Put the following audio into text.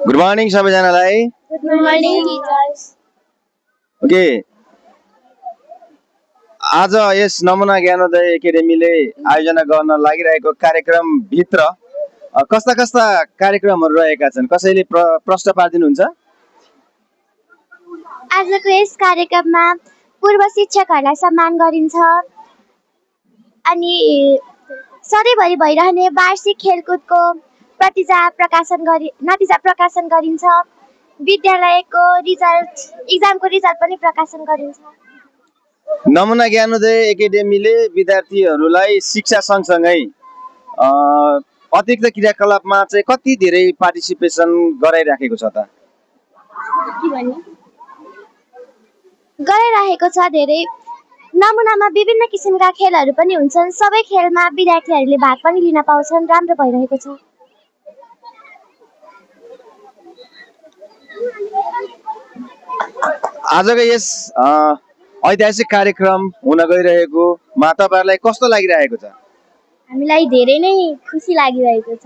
Good morning सबैजनालाई। Good morning, teachers. Okay, आज यस नमुना ज्ञानोदय एकाडेमीले आयोजना गर्न लागिरहेको कार्यक्रम भित्र कस्ता कस्ता कार्यक्रमहरू रहेका छन्, कसैले प्रश्न पारिदिनुहुन्छ? आजको यस कार्यक्रममा पूर्व शिक्षकहरूलाई सम्मान गरिन्छ अनि सधैँभरि भइरहने वार्षिक खेलकुदको नतिजा प्रकाशन गरिन्छ। विद्यालयको इक्जामको रिजल्ट पनि प्रकाशन गरिन्छ। नमुना ज्ञानोदय एकाडेमीले विद्यार्थीहरूलाई शिक्षा सँगसँगै अतिरिक्त क्रियाकलापमा चाहिँ कति धेरै पार्टिसिपेसन गराइराखेको छ त? गराइरहेको छ धेरै। नमुनामा विभिन्न किसिमका खेलहरू पनि हुन्छन्। सबै खेलमा विद्यार्थीहरूले भाग पनि लिन पाउँछन्। राम्रो भइरहेको छ। आजको यस ऐतिहासिक कार्यक्रम हुन गइरहेकोमा तपाईँहरूलाई कस्तो लागिरहेको छ? हामीलाई धेरै नै खुसी लागिरहेको छ।